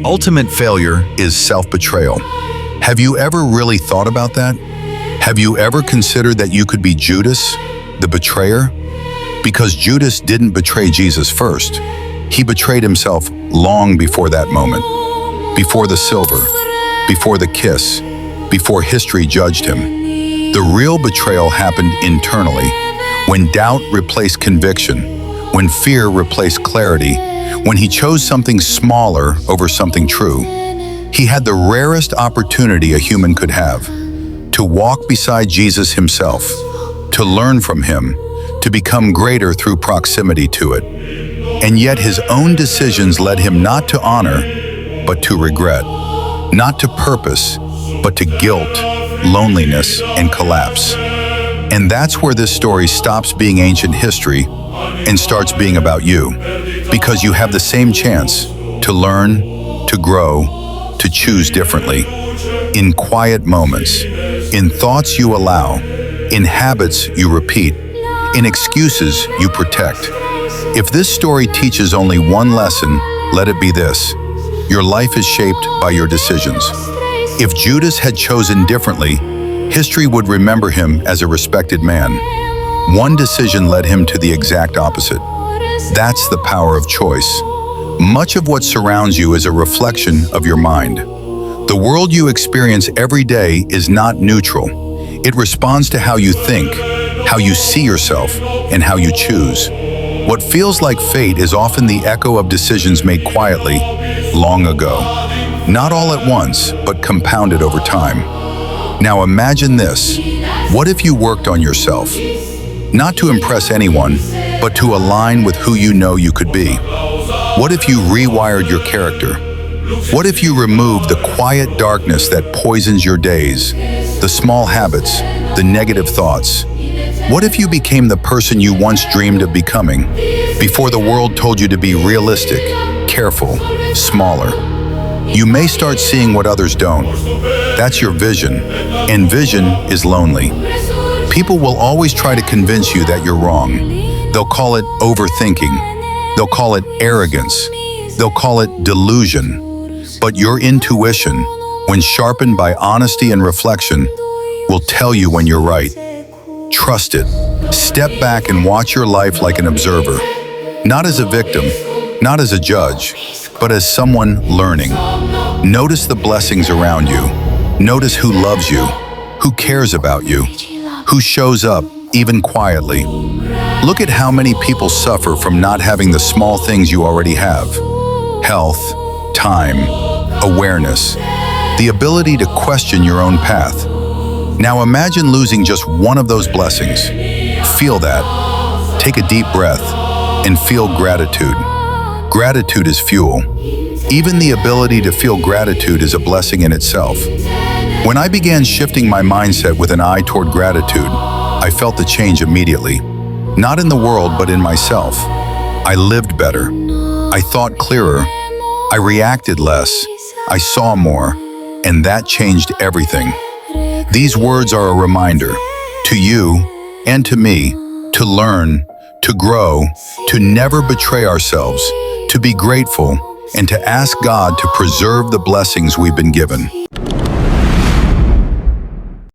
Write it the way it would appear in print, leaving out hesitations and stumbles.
ultimate failure is self-betrayal. Have you ever really thought about that? Have you ever considered that you could be Judas, the betrayer? Because Judas didn't betray Jesus first. He betrayed himself long before that moment. Before the silver, before the kiss, before history judged him. The real betrayal happened internally, when doubt replaced conviction, when fear replaced clarity, when he chose something smaller over something true. He had the rarest opportunity a human could have, to walk beside Jesus himself, to learn from him, to become greater through proximity to it. And yet his own decisions led him not to honor, but to regret, not to purpose, but to guilt, loneliness, and collapse. And that's where this story stops being ancient history and starts being about you, because you have the same chance to learn, to grow, to choose differently. In quiet moments, in thoughts you allow, in habits you repeat, in excuses you protect. If this story teaches only one lesson, let it be this: your life is shaped by your decisions. If Judas had chosen differently, history would remember him as a respected man. One decision led him to the exact opposite. That's the power of choice. Much of what surrounds you is a reflection of your mind. The world you experience every day is not neutral. It responds to how you think, how you see yourself, and how you choose. What feels like fate is often the echo of decisions made quietly, long ago. Not all at once, but compounded over time. Now imagine this. What if you worked on yourself? Not to impress anyone, but to align with who you know you could be. What if you rewired your character? What if you removed the quiet darkness that poisons your days, the small habits, the negative thoughts? What if you became the person you once dreamed of becoming, before the world told you to be realistic, careful, smaller? You may start seeing what others don't. That's your vision, and vision is lonely. People will always try to convince you that you're wrong. They'll call it overthinking. They'll call it arrogance. They'll call it delusion. But your intuition, when sharpened by honesty and reflection, will tell you when you're right. Trust it. Step back and watch your life like an observer. Not as a victim, not as a judge, but as someone learning. Notice the blessings around you. Notice who loves you, who cares about you, who shows up, even quietly. Look at how many people suffer from not having the small things you already have. Health, time, awareness, the ability to question your own path. Now imagine losing just one of those blessings. Feel that. Take a deep breath and feel gratitude. Gratitude is fuel. Even the ability to feel gratitude is a blessing in itself. When I began shifting my mindset with an eye toward gratitude, I felt the change immediately. Not in the world, but in myself. I lived better. I thought clearer. I reacted less. I saw more. And that changed everything. These words are a reminder, to you and to me, to learn, to grow, to never betray ourselves, to be grateful, and to ask God to preserve the blessings we've been given.